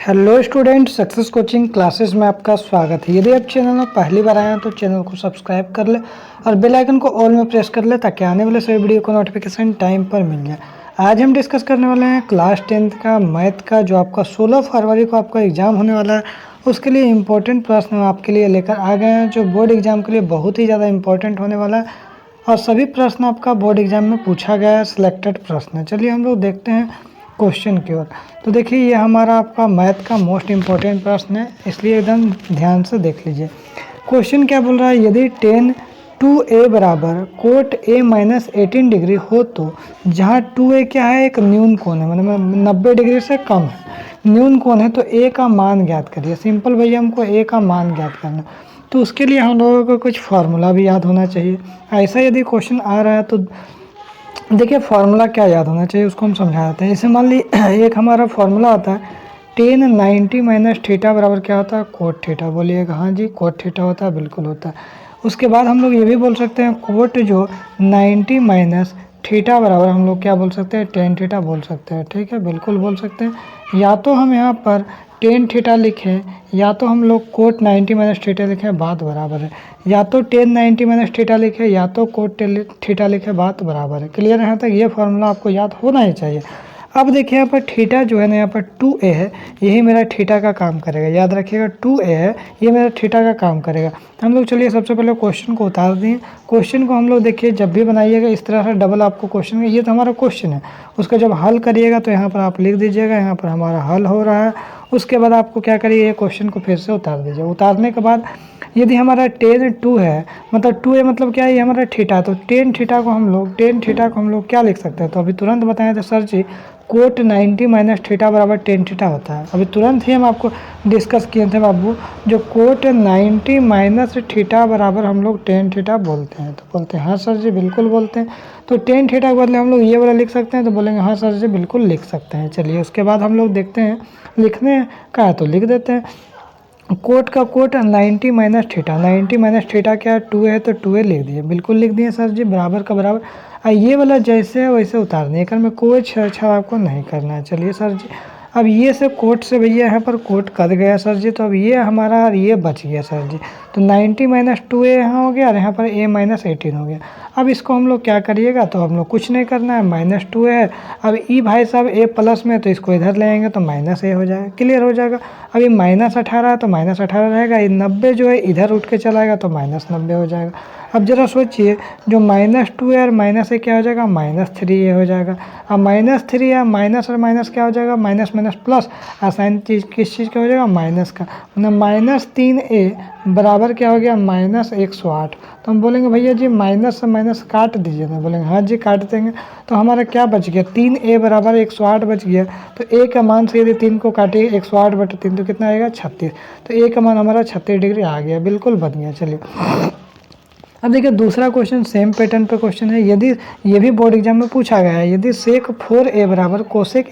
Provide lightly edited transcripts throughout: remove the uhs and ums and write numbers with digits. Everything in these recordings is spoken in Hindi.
Hello student, success coaching classes में आपका स्वागत है। यदि आप चैनल में पहली बार आए हैं तो चैनल को सब्सक्राइब कर ले और बेल आइकन को ऑल में प्रेस कर ले ताकि आने वाले सभी वीडियो को नोटिफिकेशन टाइम पर मिल जाए। आज हम डिस्कस करने वाले हैं क्लास 10th का मैथ का, जो आपका 16 फरवरी को आपका एग्जाम होने वाला है। उसके लिए इम्पोर्टेंट प्रश्न हम आपके लिए लेकर आ गए हैं, जो बोर्ड एग्जाम के लिए बहुत ही ज़्यादा इंपॉर्टेंट होने वाला है और सभी प्रश्न आपका बोर्ड एग्जाम में पूछा गया है, सिलेक्टेड प्रश्न है। चलिए हम लोग देखते हैं क्वेश्चन की ओर। तो देखिए, ये हमारा आपका मैथ का मोस्ट इम्पॉर्टेंट प्रश्न है, इसलिए एकदम ध्यान से देख लीजिए। क्वेश्चन क्या बोल रहा है, यदि tan 2a बराबर कोट a माइनस 18 डिग्री हो तो जहाँ 2a क्या है, एक न्यून कोण है, मतलब 90 डिग्री से कम है, न्यून कोण है, तो a का मान ज्ञात करिए। सिंपल भैया, हमको a का मान ज्ञात करना, तो उसके लिए हम लोगों को कुछ फार्मूला भी याद होना चाहिए। ऐसा यदि क्वेश्चन आ रहा है तो देखिए फार्मूला क्या याद होना चाहिए, उसको हम समझा देते हैं। जैसे मान ली एक हमारा फार्मूला आता है tan 90 माइनस थीटा बराबर क्या होता है, कोट थीटा। बोलिएगा हाँ जी, कोट थीटा होता है, बिल्कुल होता है। उसके बाद हम लोग ये भी बोल सकते हैं कोट जो 90 माइनस थीटा बराबर हम लोग क्या बोल सकते हैं, टेन थीटा बोल सकते हैं। ठीक है, बिल्कुल बोल सकते हैं। या तो हम यहाँ पर टेन थीटा लिखें या तो हम लोग कोट 90 माइनस थीटा लिखें, बात बराबर है। या तो टेन 90 माइनस थीटा लिखे या तो कोट थीटा लिखे, बात बराबर है। क्लियर है? यहाँ तक ये फार्मूला आपको याद होना ही चाहिए। अब देखिए यहाँ पर थीटा जो है ना, यहाँ पर 2a है, यही मेरा थीटा का काम करेगा। याद रखिएगा 2a है, ये मेरा थीटा का काम करेगा। हम लोग चलिए सबसे पहले क्वेश्चन को उतार दें। क्वेश्चन को हम लोग देखिए जब भी बनाइएगा इस तरह से डबल आपको क्वेश्चन, ये तो हमारा क्वेश्चन है, उसका जब हल करिएगा तो यहाँ पर आप लिख दीजिएगा, यहाँ पर हमारा हल हो रहा है। उसके बाद आपको क्या करिए, ये क्वेश्चन को फिर से उतार दीजिए। उतारने के बाद यदि हमारा tan 2 है, मतलब 2a मतलब क्या है, ये हमारा थीटा, तो tan थीटा को हम लोग क्या लिख सकते हैं। तो अभी तुरंत बताएं तो सर जी कोट 90 माइनस थीटा बराबर tan थीटा होता है। अभी तुरंत ही हम आपको डिस्कस किए थे बाबू, जो कोट 90 माइनस थीटा बराबर हम लोग tan थीटा बोलते हैं। तो बोलते हैं हाँ सर जी, बिल्कुल बोलते हैं। तो tan थीटा के बदले हम लोग ये वाला लिख सकते हैं, तो बोलेंगे हाँ सर जी, बिल्कुल लिख सकते हैं। चलिए उसके बाद हम लोग देखते हैं, लिखने का है तो लिख देते हैं। कोट का cot 90 minus theta, 90 minus theta क्या है, 2a है, तो 2a लिख दिए, बिल्कुल लिख दिए सर जी, बराबर का बराबर। ये वाला जैसे है वैसे उतारने का, में कोई छेड़छाड़ आपको नहीं करना है। चलिए सर जी, अब ये से कोट से भैया यहाँ पर कोट कट गया सर जी, तो अब ये हमारा ये बच गया सर जी। तो 90 माइनस 2a यहाँ हो गया और यहाँ पर a माइनस 18 हो गया। अब इसको हम लोग क्या करिएगा, तो हम लोग कुछ नहीं करना है, माइनस 2a है। अब ई भाई साहब a प्लस में, तो इसको इधर ले आएंगे तो माइनस a हो जाएगा, क्लियर हो जाएगा। अब ये माइनस 18 है तो माइनस 18 रहेगा, ये 90 जो है इधर उठ के चलाएगा तो माइनस 90 हो जाएगा। अब जरा सोचिए, जो माइनस 2 है और माइनस ए क्या हो जाएगा, माइनस 3a हो जाएगा। अब माइनस 3 है, माइनस और माइनस क्या हो जाएगा, माइनस माइनस प्लस। आसान चीज़ किस चीज़ का हो जाएगा, माइनस का, मतलब माइनस 3a बराबर क्या हो गया, माइनस 108। तो हम बोलेंगे भैया जी माइनस से माइनस काट दीजिए ना, बोलेंगे हाँ जी काट देंगे। तो हमारा क्या बच गया, 3a बराबर 108 बच गया। तो a का मान से यदि 3 को काटिए 108/3 तो कितना आएगा, 36। तो a का मान हमारा 36 डिग्री आ गया, बिल्कुल बन गया। चलिए अब देखिए दूसरा क्वेश्चन सेम पैटर्न पे क्वेश्चन है। यदि ये भी बोर्ड एग्जाम में पूछा गया है, यदि सेक 4a बराबर कोसेक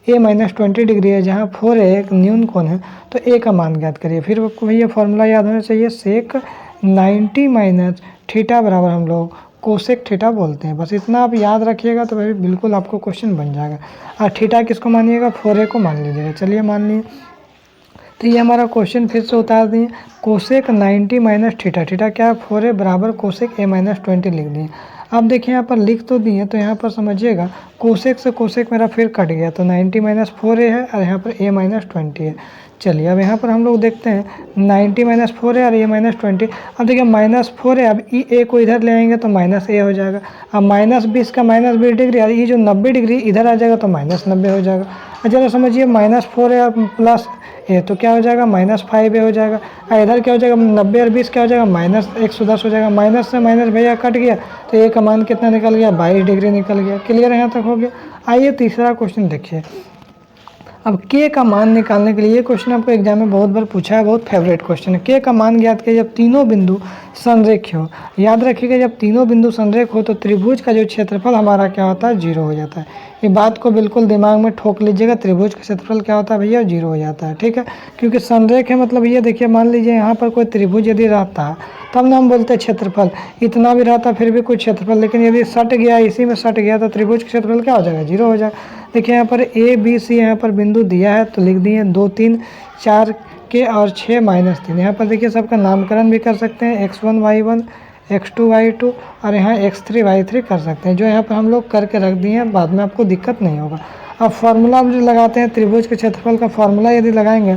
a माइनस 20 डिग्री है, जहाँ 4a एक न्यून कोण है, तो a का मान ज्ञात करिए। फिर आपको भैया फॉर्मूला याद होना चाहिए, सेक 90 माइनस थीटा बराबर हम लोग कोसेक थीटा बोलते हैं। बस इतना आप याद रखिएगा तो भाई बिल्कुल आपको क्वेश्चन बन जाएगा। और थीटा किसको मानिएगा, 4a को मान लीजिएगा। चलिए मान लिए, तो ये हमारा क्वेश्चन फिर से उतार दिए, कोसेक 90 माइनस थीटा, थीटा क्या है 4a बराबर कोसेक a माइनस 20 लिख दिए। अब देखिए यहाँ पर लिख तो दिए, तो यहाँ पर समझिएगा कोसेक से कोसेक मेरा फिर कट गया, तो 90 माइनस 4a है और यहाँ पर a माइनस 20 है। चलिए अब यहाँ पर हम लोग देखते हैं 90 माइनस 4 है और a माइनस 20। अब देखिए माइनस 4 है, अब a को इधर ले आएंगे तो माइनस a हो जाएगा। अब माइनस 20 का माइनस 20 डिग्री, और ये जो 90 डिग्री इधर आ जाएगा तो माइनस 90 हो जाएगा। चलो समझिए माइनस 4 है प्लस ए, तो क्या हो जाएगा, माइनस 5a हो जाएगा। और इधर क्या हो जाएगा, 90 और 20 क्या हो जाएगा, माइनस 110 हो जाएगा। माइनस से माइनस भैया कट गया, तो ए का मान कितना निकल गया, 22 डिग्री निकल गया। क्लियर यहाँ तक हो गया। आइए तीसरा क्वेश्चन देखिए। अब के का मान निकालने के लिए, ये क्वेश्चन आपको एग्जाम में बहुत बार पूछा है, बहुत फेवरेट क्वेश्चन है। के का मान ज्ञात किया, जब तीनों बिंदु संरेख्य हो। याद रखिएगा जब तीनों बिंदु संरेख हो तो त्रिभुज का जो क्षेत्रफल हमारा क्या होता है, 0 हो जाता है। ये बात को बिल्कुल दिमाग में ठोक लीजिएगा, त्रिभुज का क्षेत्रफल क्या होता है भैया, 0 हो जाता है। ठीक है, क्योंकि संरेख है मतलब ये देखिए, मान लीजिए यहाँ पर कोई त्रिभुज यदि रहता है तब ना हम बोलते हैं क्षेत्रफल, इतना भी रहता फिर भी कोई क्षेत्रफल, लेकिन यदि सट गया, इसी में सट गया तो त्रिभुज का क्षेत्रफल क्या हो जाएगा, 0 हो जाएगा। देखिए यहाँ पर ए बी सी यहाँ पर बिंदु दिया है तो लिख दिए 2 3 4 के और 6 -3। यहाँ पर देखिए सबका नामकरण भी कर सकते हैं, x1 y1 x2 y2 और यहाँ x3 y3 कर सकते हैं, जो यहाँ पर हम लोग करके रख दिए हैं, बाद में आपको दिक्कत नहीं होगा। अब फार्मूला जो लगाते हैं त्रिभुज के क्षेत्रफल का फार्मूला यदि लगाएंगे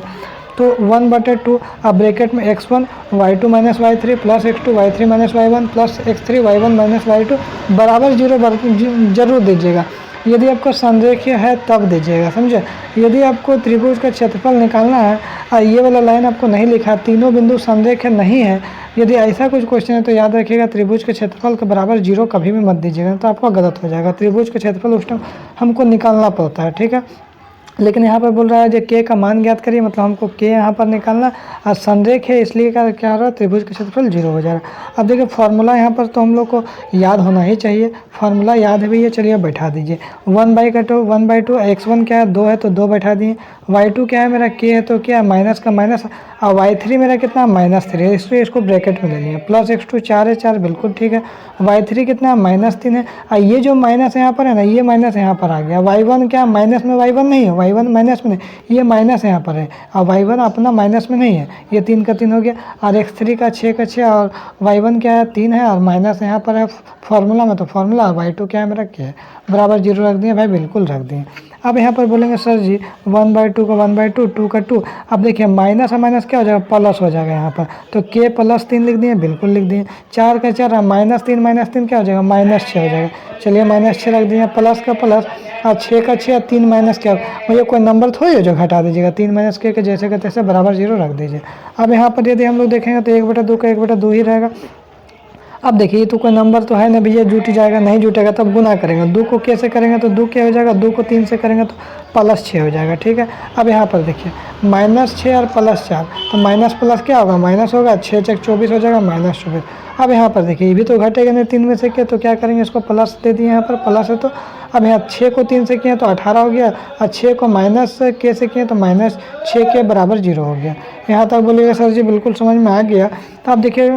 तो 1/2 अब ब्रैकेट में x1 y2 - y3 plus x2 y3 - y1 plus x3 y1 - y2 बराबर 0 जरूर दीजिएगा। यदि आपको संरेखीय है तब दीजिएगा, समझे। यदि आपको त्रिभुज का क्षेत्रफल निकालना है और ये वाला लाइन आपको नहीं लिखा, तीनों बिंदु संरेखीय नहीं है, यदि ऐसा कुछ क्वेश्चन है तो याद रखिएगा त्रिभुज के क्षेत्रफल के बराबर 0 कभी भी मत दीजिएगा, तो आपका गलत हो जाएगा। त्रिभुज का क्षेत्रफल उस टाइम हमको निकालना पड़ता है, ठीक है। लेकिन यहाँ पर बोल रहा है जो के का मान ज्ञात करिए, मतलब हमको के यहाँ पर निकालना, और संरेख है इसलिए क्या क्या हो रहा है, त्रिभुज का क्षेत्रफल 0 हो जाएगा। अब देखिए फार्मूला यहाँ पर तो हम लोग को याद होना ही चाहिए, फार्मूला याद है भैया, चलिए बैठा दीजिए। 1/2 x1 क्या है 2 है तो 2 बैठा दिए, y2 क्या है मेरा के है तो क्या माइनस का माइनस, और y3 मेरा कितना -3 है, इसलिए इसको ब्रैकेट में ले लिया, प्लस x2 4 है 4 बिल्कुल ठीक है, y3 कितना -3 है, और ये जो माइनस यहाँ पर है ना, ये माइनस यहाँ पर आ गया, y1 क्या माइनस में y1 नहीं है, y1 माइनस में नहीं, ये माइनस यहाँ पर है और y1 अपना माइनस में नहीं है, ये 3 का 3 हो गया, और x3 का 6 का 6 और y1 क्या है 3 है और माइनस यहाँ पर है फार्मूला में, तो फार्मूला y2 क्या है मेरा क्या है, बराबर 0 रख दिए भाई, बिल्कुल रख दिए। अब यहाँ पर बोलेंगे सर जी 1/2 का 1/2 2 का 2, अब देखिए माइनस और माइनस क्या हो जाएगा, प्लस हो जाएगा यहाँ पर, तो k +3 लिख दिए, बिल्कुल लिख दिए, 4 का 4 -3 क्या हो जाएगा, -6 हो जाएगा, चलिए -6 रख दिए, प्लस का प्लस और 6 का 6 3 माइनस क्या, भैया कोई नंबर थोड़ी है जो घटा दीजिएगा, 3 - के जैसे का तैसे बराबर 0 रख दीजिए। अब यहाँ पर यदि हम लोग देखेंगे तो 1/2 का 1/2 ही रहेगा। अब देखिए तो कोई नंबर तो है ना भैया, जुट जाएगा, नहीं जुटेगा तब गुना करेंगे, 2 को k से करेंगे तो 2 क्या हो जाएगा, 2 को 3 से करेंगे तो +6 हो जाएगा, ठीक है। अब यहाँ पर देखिए -6 और +4, तो माइनस प्लस क्या होगा, माइनस होगा, 6 × 24 हो जाएगा, -24। अब यहाँ पर देखिए ये भी तो घटेगा नहीं 3 में से के, तो क्या करेंगे, इसको प्लस दे दिए, यहाँ पर प्लस है तो अब यहाँ 6 को 3 से किए तो 18 हो गया, और 6 को -k से किए तो -6 के बराबर 0 हो गया। यहाँ तक बोलिएगा सर जी बिल्कुल समझ में आ गया। तो आप देखिए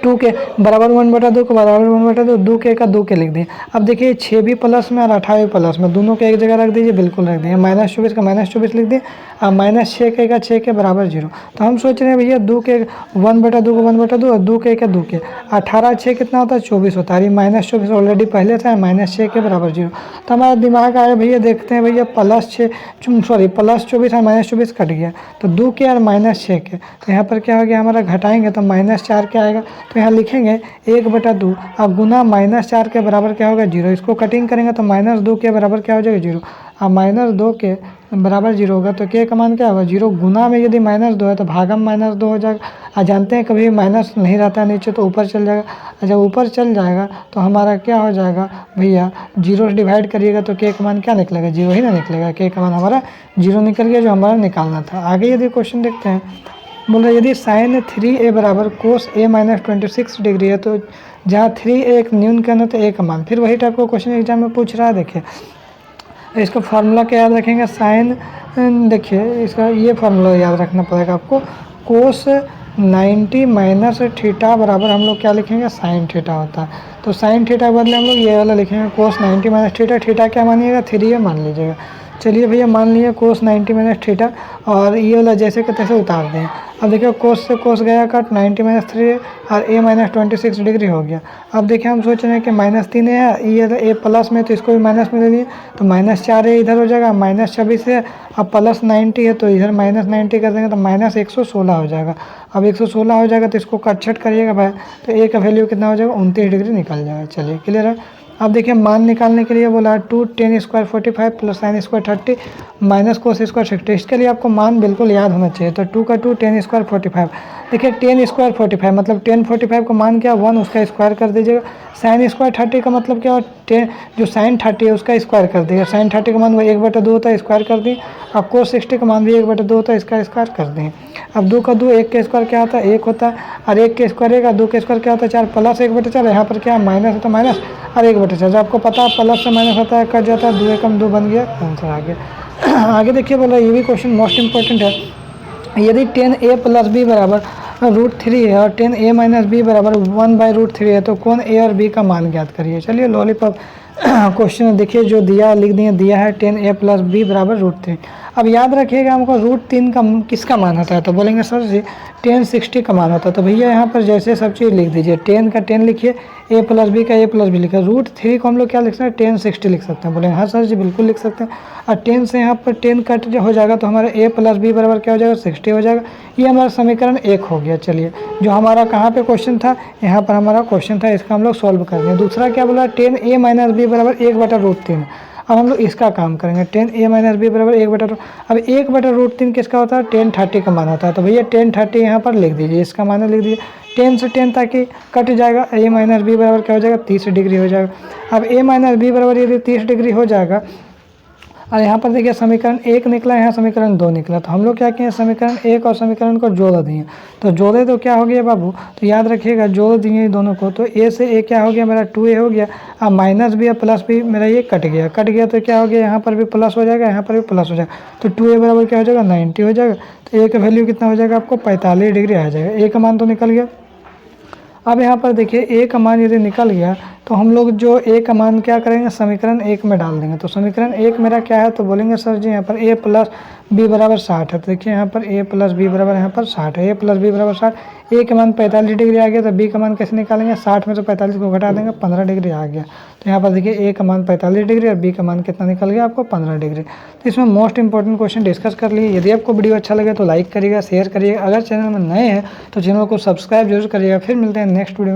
2 के बराबर 1/2 को बराबर 1/2, 2 के का 2 के लिख दिए। अब देखिए 6 भी प्लस में और 18 भी प्लस में, दोनों के एक जगह रख दीजिए, बिल्कुल रख दिए, -24 का -24 लिख दिए, और -6 का 6 के बराबर 0। तो हम सोच रहे हैं भैया 2 के 1/2 को 1/2 और 2 के 2 के 18 6 कितना होता है, 24 होता है, -24 ऑलरेडी पहले था, -6 के बराबर 0। तो हमारा दिमाग आया भैया, देखते हैं भैया +24 और -24 कट गया, तो 2 के और -6 के, तो यहाँ पर क्या हो गया हमारा, घटाएंगे तो -4 के आएगा, तो यहाँ लिखेंगे 1/2 अब गुना -4 के बराबर क्या होगा, 0। इसको कटिंग करेंगे तो -2 के बराबर क्या हो जाएगा, 0। अब -2 के बराबर 0 होगा तो के का मान क्या होगा, 0। गुना में यदि -2 है तो भागम -2 हो जाएगा, और जानते हैं कभी माइनस नहीं रहता है नीचे तो ऊपर चल जाएगा, और जब ऊपर चल जाएगा तो हमारा क्या हो जाएगा भैया, 0 से डिवाइड करिएगा तो के का मान क्या निकलेगा, 0 ही ना निकलेगा, के का मान हमारा 0 निकल गया, जो हमारा निकालना था। आगे यदि क्वेश्चन देखते हैं, बोल रहे यदि sin 3a बराबर cos a -26 डिग्री है, तो जहाँ 3a एक न्यूनतम है तो a का मान, फिर वही टाइप का क्वेश्चन एग्जाम में पूछ रहा है। देखिए इसका फार्मूला क्या याद रखेंगे, साइन, देखिए इसका ये फार्मूला याद रखना पड़ेगा आपको, cos 90 - थीटा बराबर हम लोग क्या लिखेंगे, sin थीटा होता है, तो sin थीटा के बदले हम लोग ये वाला लिखेंगे, cos 90 - थीटा, थीटा क्या मानिएगा, 3a मान लीजिएगा। चलिए भैया मान लिया cos 90 - थीटा, और ये वाला जैसे कि तैसे उतार दें। अब देखिए cos से cos गया कट, 90 - 3 और a -26 डिग्री हो गया। अब देखिए हम सोच रहे हैं कि -3 है, ये a प्लस में तो इसको भी माइनस में ले लिए, तो -4 है इधर हो जाएगा, -26 है, अब प्लस 90 है तो इधर -90 कर देंगे तो -116 हो जाएगा। अब 116 हो जाएगा तो इसको कट छट करिएगा भाई, तो a का वैल्यू कितना हो जाएगा, 29 डिग्री निकल जाएगा। चलिए क्लियर है। अब देखिए मान निकालने के लिए बोला 2 10 square 45 plus sin square 30 minus cos square 60, इसके लिए आपको मान बिल्कुल याद होना चाहिए। तो 2 का 2 10 स्क्वायर 45, देखिए 10 स्क्वायर 45, मतलब 10 45 का मान क्या 1, उसका स्क्वायर कर दीजिएगा। साइन स्क्वायर 30 का मतलब क्या 10, जो साइन 30 है उसका स्क्वायर कर दीजिएगा। साइन 30 का मान वो 1/2 होता है, स्क्वायर कर दिए। अब कोस 60 का मान भी 1/2 होता है, इसका स्क्वायर कर दें। अब 2 का 2, 1 का स्क्वायर क्या होता है 1 होता है, और 1 के स्क्वायर 1, 2 के स्क्वायर क्या होता है 4, प्लस 1/4। यहाँ पर क्या माइनस होता है माइनस, और 1/4। आपको पता है प्लस से माइनस होता है, कट जाता है, 2 एकम 2 बन गया, आंसर आ गया। आगे देखिए बोला, ये भी क्वेश्चन मोस्ट इंपॉर्टेंट है। यदि 10a प्लस बी बराबर √3 है और 10a माइनस बी बराबर 1/√3 है, तो कौन a और b का मान ज्ञात करिए। चलिए लॉलीपॉप क्वेश्चन देखिए जो दिया लिख दिया है 10a प्लस बी बराबर √3। अब याद रखिएगा हमको √3 का किसका मान होता है, तो बोलेंगे सर जी 10 60 का मान होता है। तो भैया यहाँ पर जैसे सब चीज़ लिख दीजिए, 10 का 10 लिखिए, a प्लस बी का a प्लस बी लिखिए, √3 को हम लोग क्या लिख सकते हैं 10 60 लिख सकते हैं। बोलेंगे हाँ सर जी बिल्कुल लिख सकते हैं। और 10 से यहाँ पर 10 कट हो जाएगा तो हमारा a प्लस बी बराबर क्या हो जाएगा 60 हो जाएगा। ये हमारा समीकरण 1 हो गया। चलिए जो हमारा कहाँ पे क्वेश्चन था, यहाँ पर हमारा क्वेश्चन था, इसका हम लोग सॉल्व करेंगे। दूसरा क्या बोला 10a माइनस बी बराबर 1/√3। अब हम लोग इसका काम करेंगे, 10a माइनस बी बराबर 1/√। अब 1/√3 किसका होता है 10 30 का मान होता है। तो भैया 10 30 यहाँ पर लिख दीजिए, इसका मान लिख दीजिए। 10 से 10 ताकि कट जाएगा, a माइनस बी बराबर क्या हो जाएगा 30 डिग्री हो जाएगा। अब a माइनस बी बराबर यदि 30 डिग्री हो जाएगा, और यहाँ पर देखिए समीकरण 1 निकला, यहाँ समीकरण 2 निकला, तो हम लोग क्या किए समीकरण 1 और समीकरण को जोड़ दिए। तो जोड़े तो क्या हो गया बाबू, तो याद रखिएगा जोड़ दिए दोनों को, तो a से a क्या हो गया मेरा 2a हो गया। अब माइनस भी और प्लस भी मेरा ये कट गया तो क्या हो गया यहाँ पर भी प्लस हो जाएगा, यहाँ पर भी प्लस हो जाएगा। तो 2a बराबर क्या हो जाएगा 90 हो जाएगा। तो a का वैल्यू कितना हो जाएगा आपको 45 डिग्री आ जाएगा। a का मान तो निकल गया। अब यहाँ पर देखिए a का मान यदि निकल गया तो हम लोग जो a का मान क्या करेंगे समीकरण 1 में डाल देंगे। तो समीकरण 1 मेरा क्या है, तो बोलेंगे सर जी यहाँ पर a प्लस बी बराबर 60 है। तो देखिए यहाँ पर a प्लस बी बराबर यहाँ पर 60 है, a प्लस बी बराबर 60। a का मान 45 डिग्री आ गया, तो b का मान कैसे निकालेंगे 60 में से 45 को घटा देंगे 15 डिग्री आ गया। तो यहाँ पर देखिए a का मान 45 डिग्री और b का मान कितना निकल गया आपको 15 डिग्री। तो इसमें मोस्ट इंपॉर्टेंट क्वेश्चन डिस्कस कर लिए। यदि आपको वीडियो अच्छा लगे तो लाइक करिएगा, शेयर करिएगा। अगर चैनल में नए हैं तो चैनल को सब्सक्राइब जरूर करिएगा। फिर मिलते हैं नेक्स्ट वीडियो में।